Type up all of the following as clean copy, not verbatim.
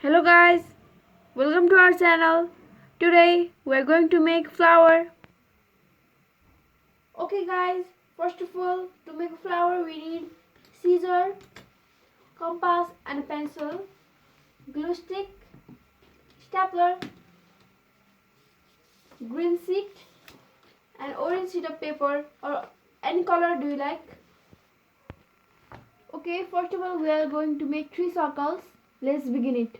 Hello guys, welcome to our channel. Today we are going to make flower. Okay guys, first of all to make a flower we need scissor, compass and a pencil, glue stick, stapler, green sheet and orange sheet of paper or any color do you like. Okay, first of all we are going to make 3 circles. Let's begin it.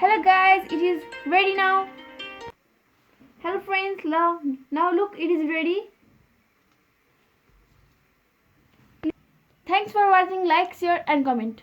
Hello guys, it is ready now. Hello friends, now look, it is ready. Thanks for watching. Like, share and comment.